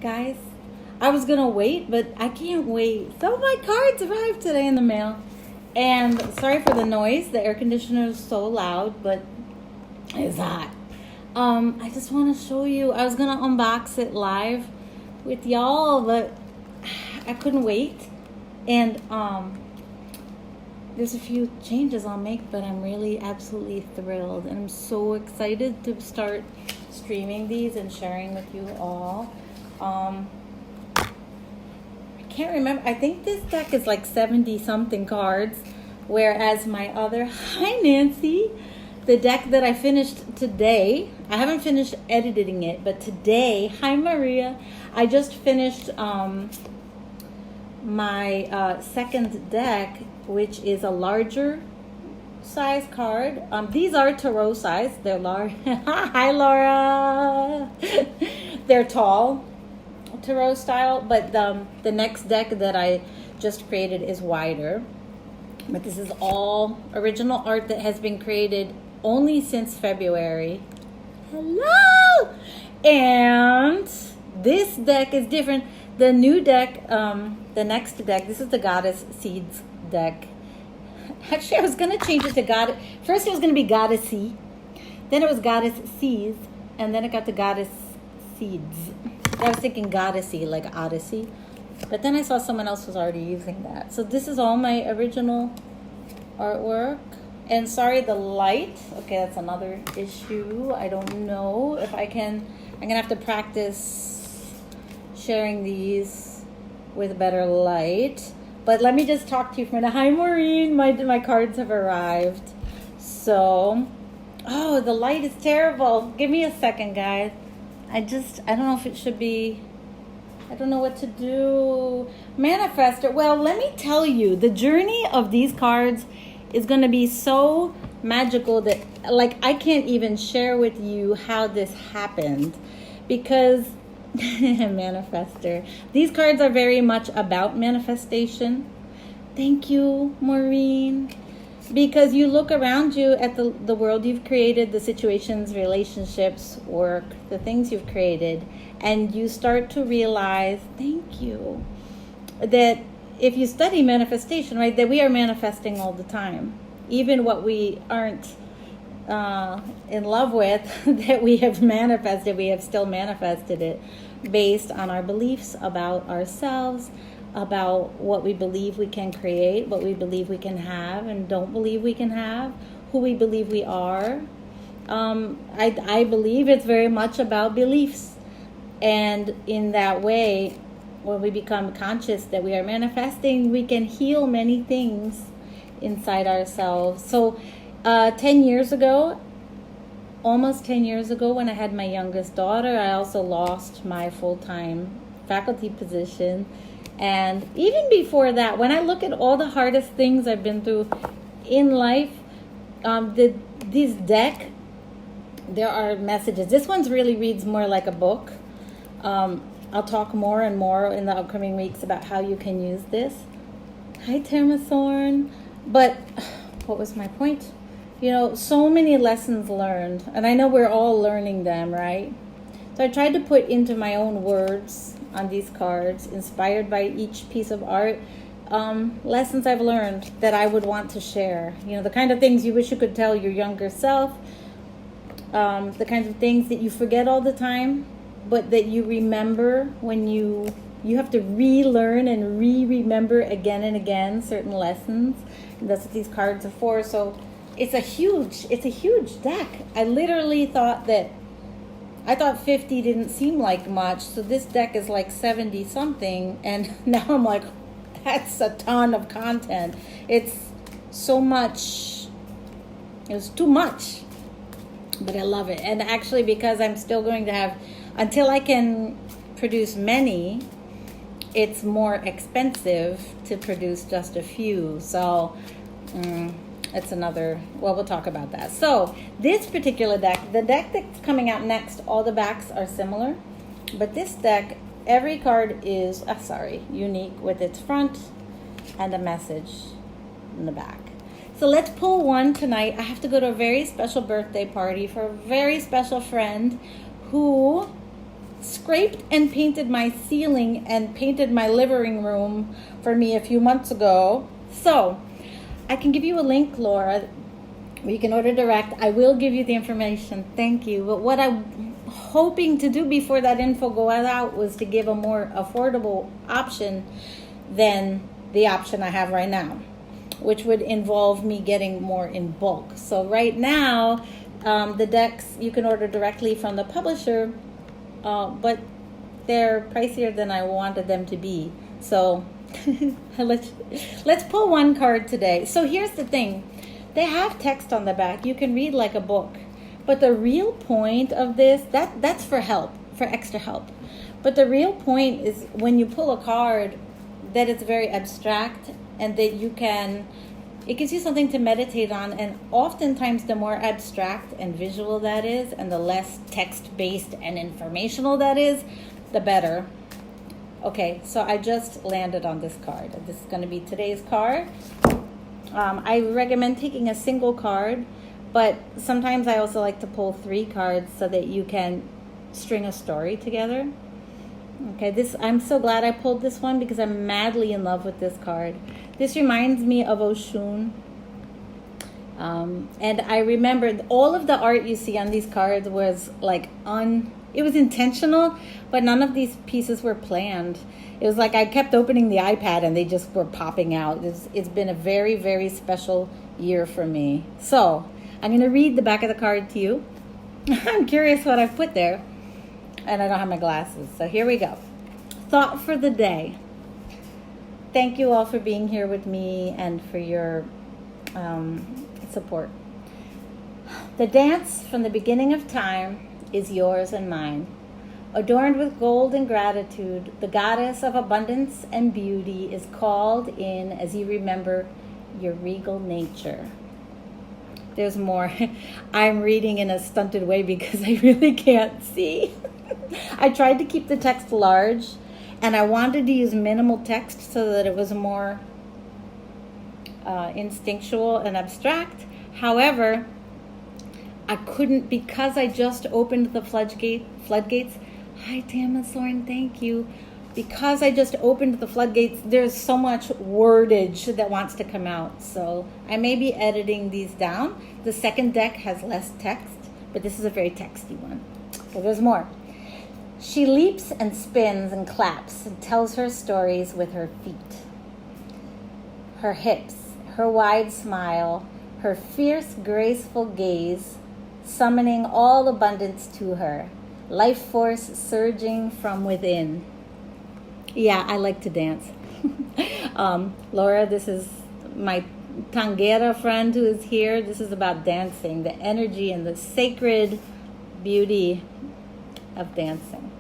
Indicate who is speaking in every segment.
Speaker 1: Guys, I was gonna wait, but I can't wait. So my cards arrived today in the mail. And sorry for the noise. The air conditioner is so loud, but it's hot. I just want to show you. I was gonna unbox it live with y'all, but I couldn't wait. And there's a few changes I'll make, but I'm really absolutely thrilled, and I'm so excited to start streaming these and sharing with you all. I can't remember. I think this deck is like 70 something cards, whereas my other, hi Nancy, the deck that I finished today, I haven't finished editing it, but today, hi Maria, I just finished my second deck, which is a larger size card. These are tarot size. They're large. Hi Laura. They're tall tarot style, but the next deck that I just created is wider. But this is all original art that has been created only since February. Hello! And this deck is different. The new deck, the next deck, this is the Goddess Seeds deck. Actually, I was going to change it to God. First, it was going to be Goddessy. Then it was Goddess Seeds. And then it got to Goddess Seeds. I was thinking Goddessy, like Odyssey. But then I saw someone else was already using that. So this is all my original artwork. And sorry, the light. Okay, that's another issue. I don't know if I can. I'm going to have to practice sharing these with better light. But let me just talk to you for a minute. Hi, Maureen. My cards have arrived. So, oh, the light is terrible. Give me a second, guys. I don't know if it should be, I don't know what to do. Manifestor. Well, let me tell you, the journey of these cards is going to be so magical that, like, I can't even share with you how this happened. Because, Manifestor. These cards are very much about manifestation. Thank you, Maureen. Because you look around you at the world you've created, the situations, relationships, work, the things you've created, and you start to realize, thank you, that if you study manifestation, right, that we are manifesting all the time. Even what we aren't in love with, that we have manifested, we have still manifested it based on our beliefs about ourselves, about what we believe we can create, what we believe we can have and don't believe we can have, who we believe we are. I believe it's very much about beliefs. And in that way, when we become conscious that we are manifesting, we can heal many things inside ourselves. So 10 years ago, almost 10 years ago, when I had my youngest daughter, I also lost my full-time faculty position. And even before that, when I look at all the hardest things I've been through in life, this deck, there are messages. This one really reads more like a book. I'll talk more and more in the upcoming weeks about how you can use this. Hi, Termathorn. But what was my point? You know, so many lessons learned. And I know we're all learning them, right? So I tried to put into my own words on these cards, inspired by each piece of art, lessons I've learned that I would want to share. You know, the kind of things you wish you could tell your younger self, the kinds of things that you forget all the time, but that you remember when you have to relearn and re-remember again and again certain lessons. And that's what these cards are for. So it's a huge deck. I literally thought 50 didn't seem like much, so this deck is like 70 something, and now I'm like, that's a ton of content. It's so much. It was too much, but I love it. And actually, because I'm still going to have, until I can produce many, it's more expensive to produce just a few. So it's another, well, we'll talk about that. So this particular deck, the deck that's coming out next, all the backs are similar. But this deck, every card is, unique with its front and a message in the back. So let's pull one tonight. I have to go to a very special birthday party for a very special friend who scraped and painted my ceiling and painted my living room for me a few months ago. So I can give you a link, Laura. You can order direct. I will give you the information. Thank you. But what I'm hoping to do before that info goes out was to give a more affordable option than the option I have right now, which would involve me getting more in bulk. So right now, the decks you can order directly from the publisher, but they're pricier than I wanted them to be. So let's pull one card today. So here's the thing. They have text on the back. You can read like a book. But the real point of this, that's for help, for extra help. But the real point is when you pull a card, that it's very abstract and that it gives you something to meditate on. And oftentimes the more abstract and visual that is and the less text-based and informational that is, the better. Okay, so I just landed on this card. This is going to be today's card. I recommend taking a single card, but sometimes I also like to pull 3 cards so that you can string a story together. Okay, I'm so glad I pulled this one because I'm madly in love with this card. This reminds me of Oshun. And I remember all of the art you see on these cards was like it was intentional, but none of these pieces were planned. It was like I kept opening the iPad and they just were popping out. It's been a very, very special year for me. So I'm going to read the back of the card to you. I'm curious what I've put there. And I don't have my glasses. So here we go. Thought for the day. Thank you all for being here with me and for your support. The dance from the beginning of time is yours and mine. Adorned with gold and gratitude, the goddess of abundance and beauty is called in as you remember your regal nature. There's more. I'm reading in a stunted way because I really can't see. I tried to keep the text large, and I wanted to use minimal text so that it was more instinctual and abstract. However, I couldn't because I just opened the floodgates. Hi, Tamma Soren, thank you. Because I just opened the floodgates, there's so much wordage that wants to come out. So I may be editing these down. The second deck has less text, but this is a very texty one. So there's more. She leaps and spins and claps and tells her stories with her feet, her hips, her wide smile, her fierce, graceful gaze, summoning all abundance to her, life force surging from within. Yeah, I like to dance. Laura, this is my tanguera friend who is here. This is about dancing, the energy and the sacred beauty of dancing.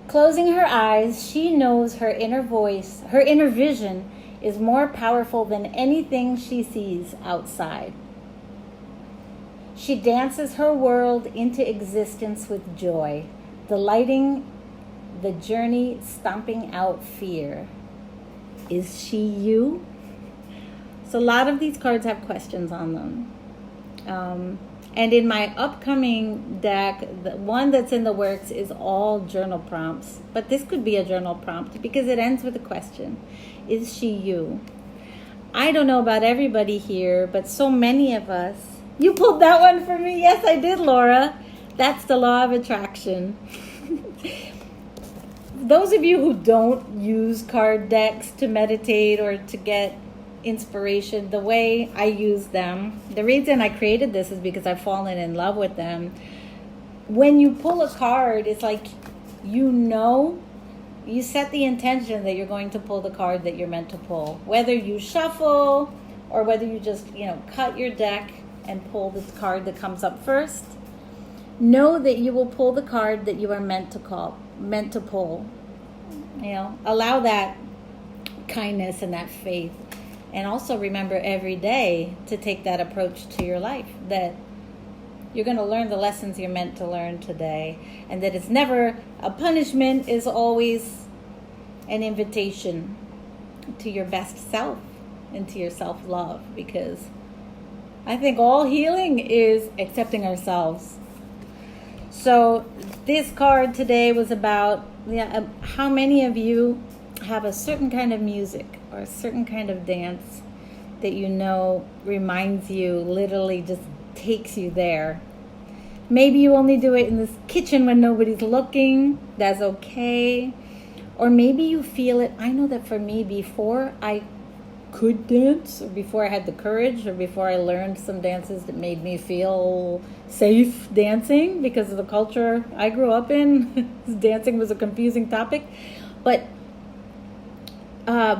Speaker 1: Closing her eyes, she knows her inner voice, her inner vision is more powerful than anything she sees outside. She dances her world into existence with joy, delighting the journey, stomping out fear. Is she you? So a lot of these cards have questions on them. And in my upcoming deck, the one that's in the works is all journal prompts. But this could be a journal prompt because it ends with a question. Is she you? I don't know about everybody here, but so many of us. You pulled that one for me? Yes, I did, Laura. That's the law of attraction. Those of you who don't use card decks to meditate or to get inspiration the way I use them, the reason I created this is because I've fallen in love with them. When you pull a card, it's like you set the intention that you're going to pull the card that you're meant to pull. Whether you shuffle or whether you just cut your deck and pull the card that comes up first, know that you will pull the card that you are meant to pull. Allow that kindness and that faith. And also remember every day to take that approach to your life, that you're going to learn the lessons you're meant to learn today, and that it's never a punishment, is always an invitation to your best self and to your self-love, because I think all healing is accepting ourselves. So this card today was about how many of you have a certain kind of music or a certain kind of dance that you know reminds you, literally just takes you there. Maybe you only do it in this kitchen when nobody's looking. That's okay. Or maybe you feel it. I know that for me, before I could dance, or before I had the courage, or before I learned some dances that made me feel safe dancing because of the culture I grew up in, dancing was a confusing topic. But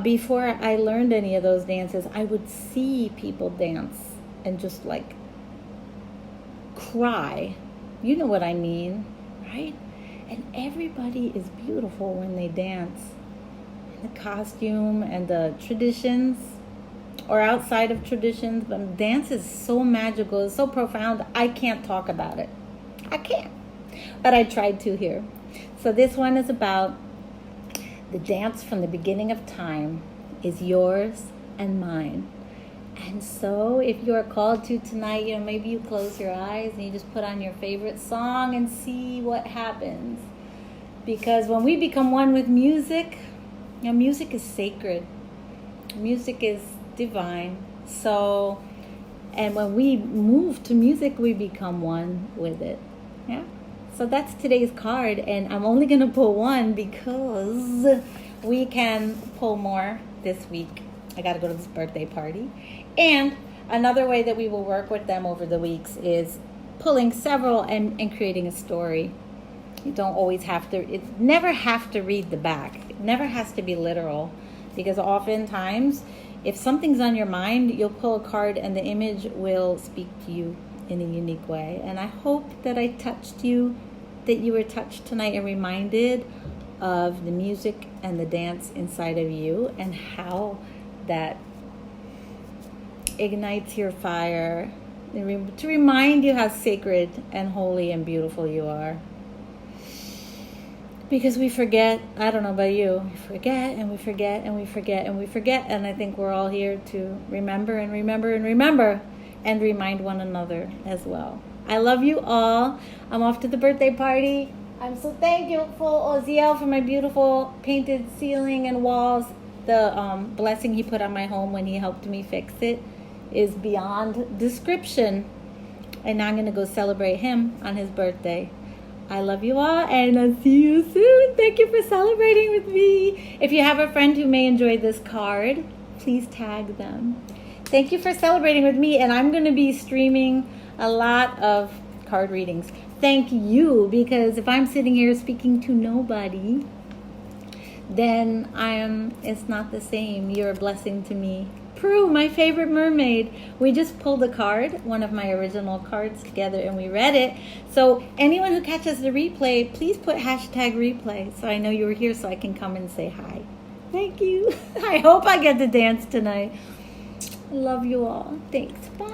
Speaker 1: before I learned any of those dances, I would see people dance and just like cry. You know what I mean, right? And everybody is beautiful when they dance. And the costume and the traditions, or outside of traditions, but dance is so magical, it's so profound, I can't talk about it. I can't. But I tried to here. So this one is about the dance from the beginning of time is yours and mine. And so if you're called to tonight, maybe you close your eyes and you just put on your favorite song and see what happens. Because when we become one with music, music is sacred. Music is divine. So, and when we move to music, we become one with it. Yeah. So that's today's card, and I'm only going to pull one because we can pull more this week. I got to go to this birthday party. And another way that we will work with them over the weeks is pulling several and creating a story. You don't always have to, never have to read the back. It never has to be literal, because oftentimes if something's on your mind, you'll pull a card and the image will speak to you in a unique way. And I hope that I touched you, that you were touched tonight and reminded of the music and the dance inside of you and how that ignites your fire to remind you how sacred and holy and beautiful you are. Because we forget, I don't know about you, we forget and we forget and we forget and we forget. And I think we're all here to remember and remember and remember and remind one another as well. I love you all. I'm off to the birthday party. I'm so thankful, Oziel, for my beautiful painted ceiling and walls. The blessing he put on my home when he helped me fix it is beyond description. And now I'm going to go celebrate him on his birthday. I love you all, and I'll see you soon. Thank you for celebrating with me. If you have a friend who may enjoy this card, please tag them. Thank you for celebrating with me, and I'm going to be streaming a lot of card readings. Thank you, because if I'm sitting here speaking to nobody, then it's not the same. You're a blessing to me. Prue, my favorite mermaid. We just pulled a card, one of my original cards together, and we read it. So anyone who catches the replay, please put #replay so I know you were here so I can come and say hi. Thank you. I hope I get to dance tonight. I love you all. Thanks. Bye.